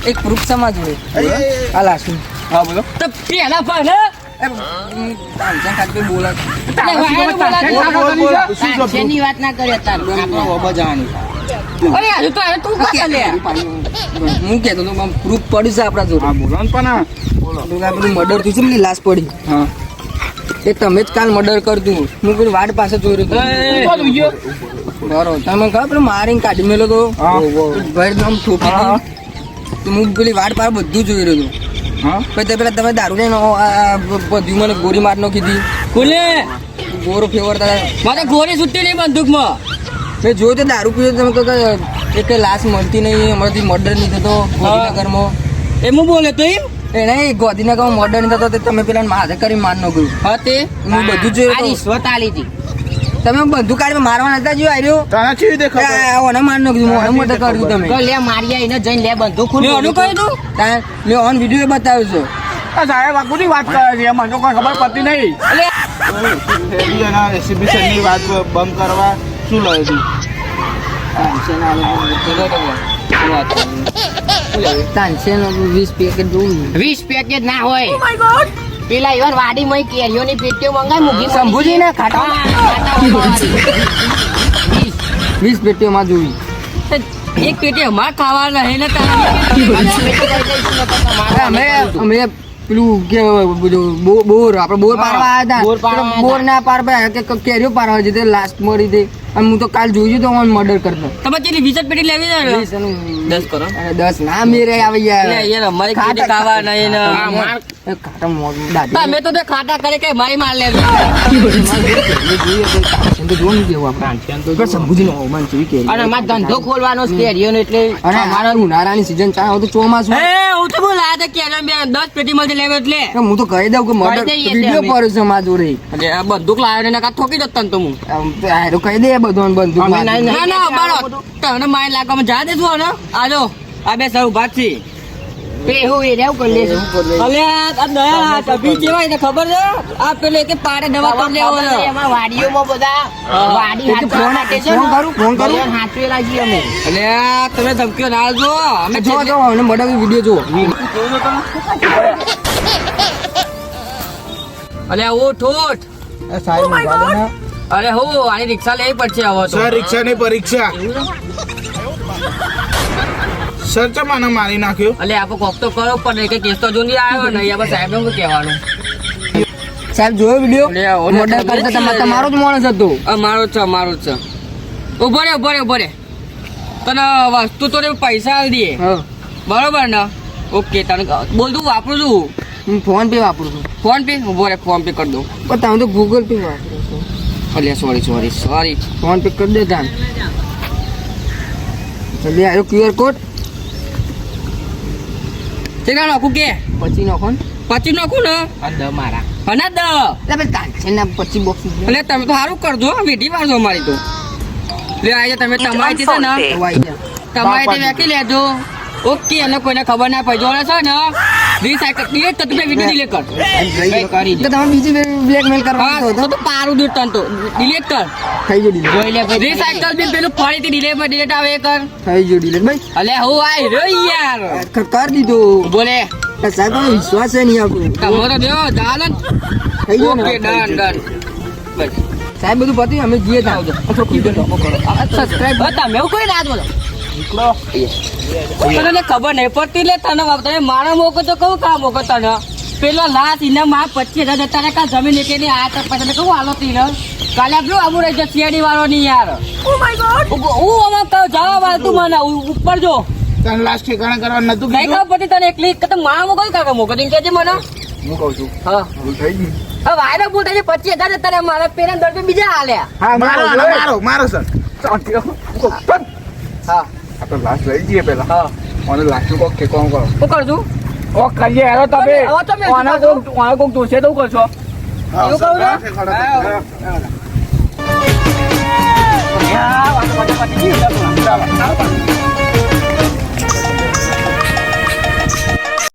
એક ગ્રુપ સમાજ હોય આલા શું હા બોલો તો પેલા પણ ની વાત ના કરી અરે હજુ તો તું હું કેતો તો પ્રૂફ પડ્યું છે આપડા જોડે બોલો પણ બધું મર્ડર થયું છે ને લાશ પડી હા એ તમે જ કાલ મર્ડર કરતું હું પેલી વાડ પાસે જોઈ રહ્યો બરો તમે ખબર મારીને કાઢી મેલો તો ભાઈ આમ ઠોકી હું પેલી વાડ પાસે બધું જોઈ રહ્યો હા પછી પેલા તમે દારૂ લઈને બધું મને ગોળી માર નો કીધી કોને ગોરો ફેવરતા મારે ગોળી છૂટી નહીં બંદૂકમાં મેં જોયું તો દારૂ પીવો તમે એક લાશ મળતી નહીં અમારાથી મર્ડર નહીં થતો ગોધીનગરમાં એમ બોલે તો એમ એ નહીં ગોધીનગરમાં મર્ડર નહીં થતો તમે પેલા માથે કરી માર નો ગયું હા તે હું બધું જોયું રિશ્વત આલી હતી તમે બંદૂક કાઢી મારવા નતા જો આવ્યો તને કેવી રીતે ખબર ઓને માર નો કીધું ઓને મર્ડર કર્યું તમે તો લે મારી આઈને જઈને લે બંદૂક ખુલ્લું મેં કહ્યું તું મેં ઓન વિડીયો બતાવ્યો છે આ સાહેબ વાકુની વાત કરે છે મને તો કોઈ ખબર પડતી નહીં એક્ઝિબિશનની વાત બંધ કરવા શું લાવ્યું તાનસેન 20 પેકેટ જોયું 20 પેકેટ ના હોય પેલા ઈવન વાડી મય કેરીઓની પેટીઓ મંગાઈ મૂકી શંભુજી ને ખાટા 20 પેટીઓમાં જોયું એક પેટી અમાર ખાવાના હે ને અમે પેલું કે બોર આપણે બોર પારવા આવ્યા હતા બોર ના પાર કે કેરીઓ પારવા જતે લાસ્ટ મરી દે અને હું તો કાલ જોયું તો ઓન મર્ડર કરતો તમે કેટલી 20 પેટી લેવી છે 10 કરો 10 ના મેરે આવી યાર યાર અમારી પેટી ખાવા નહીં ને ખાટા મોડ દાદી તમે તો ખાટા કરે કે મારી માર લે અને અમાર ધંધો ખોલવાનો છે કેરીઓનો એટલે અને અમારા ઉનાળાની સીઝન ચાલે તો ચોમાસું એ હું તો બોલ આ કેરીઓ 10 પેટી માં લેવે એટલે હું તો કહી દઉં કે મર્ડર વિડીયો પર છે મારા જોડે એટલે આ બંદૂક લાવ્યો ને કા ઠોકી દો તન તો હું આરો કહી દે બધું બંદૂક ના ના બાળો તને માય લાગવામાં જા દેજો ને આજો આ બે સૌ ભાગથી પેહુ એ રેવ કરી લેજો અલે આ દયા તબી કેવાય ને ખબર છે આ પેલે કે પાડે દવા તો લેવો એમાં વાડીઓમાં બધા વાડી હાથ માટે છે ફોન કરું હાથવેલા જી અમે અલે તમે ધમકીઓ ના જો અમે જો અને મર્ડર વિડીયો જો અલે ઉઠ ઉઠ અરે હો આની રિક્ષા લેવી પડશે હવે તો સર રિક્ષાની પરીક્ષા સર ચમાને મારી નાખ્યો અલે આપો કોક તો કરો પણ કે કેસ તો જોની આવ્યો ને અહીંયા સાહેબ નું કહેવાનું સાહેબ જોયો વિડીયો મર્ડર કરતા તમારો જ માણસ હતો મારો જ છે ઉભો રે તને વસ્તુ તો પૈસા આલી દે બરોબર ને ઓકે તને બોલ દઉં વાપરું છું હું ફોન પે વાપરું છું ફોન પે ઉભો રે ફોન પે કરી દઉં પણ તમે તો ગૂગલ પે વાપરો છો અલ્યા સોરી ફોન પે કરી દે તાન જલ્દી આવ્યો ક્યુઆર કોડ કેટલા નાખું કે પછી નાખો ને 25 નાખું ને દ મારા હના દ એટલે તાન છે ને 25 બોક્સ એટલે તમે તો સારું કરજો વીટી વાળજો મારી તો લે આજે તમે તમારી છે ને તમારી તે વેકી લેજો ઓકે અને કોઈને ખબર ના પડી જોડે છે ને રીસાયકલ ડિલીટ તો તમે વિડિયો ડિલીટ કર કરી તો તમે બીજી બ્લેકમેલ કરવા હા તો પારું દૂર તન તો ડિલીટ કર થઈ ગયો ડિલીટ જોઈ લે રીસાયકલ બી પેલું ફરીથી ડિલીટ આવે એ કર થઈ ગયો ડિલીટ ભાઈ અલે હું આઈ રહ્યો યાર કરી દીધો બોલે સાહેબ વિશ્વાસ છે નહીં આપણો તમારો દેવો દાલન થઈ ગયો ઓકે ડન બસ સાહેબ બધું પતી અમે જઈએ ત્યાં સબસ્ક્રાઇબ તમે એવું કોઈ રાત બોલો તને ખબર નહીં પડતી લે તને મારા મોકો તો કહું કામ મોકો તને પેલો લાશ ઇના માં 25,000 જતા રે કા જમીન એટલી આ તક પછી કહું હાલો તીને કાલે આપણું આબુ રહી જાય સીઆડી વાળો ની યાર ઓ માય ગોડ હું આમાં કહું જવા વાળ તું મને ઉપર જો તને લાસ્ટ ઠેકાણે કરવાનું નતું નહીં ખબર પડતી તને એકલી તો મારા મોકો કાકા મોકો તીને કહેજે મને હું કહું છું હા ભૂલ થઈ ગઈ હવે વાયરો બોલતા 25,000 જતા રે મારા પેલા દળ બીજા હાલ્યા હા મારો સર હા આ તો લાસ્ટ લઈ જઈએ પેલા હા મને લાસ્ટ કોક કે કોણ કરો શું કરજો ઓ કરીએ હેરો તમે હવે તમે ઓના કોક દોશે તો કરશો એવું કહું ને ચાલો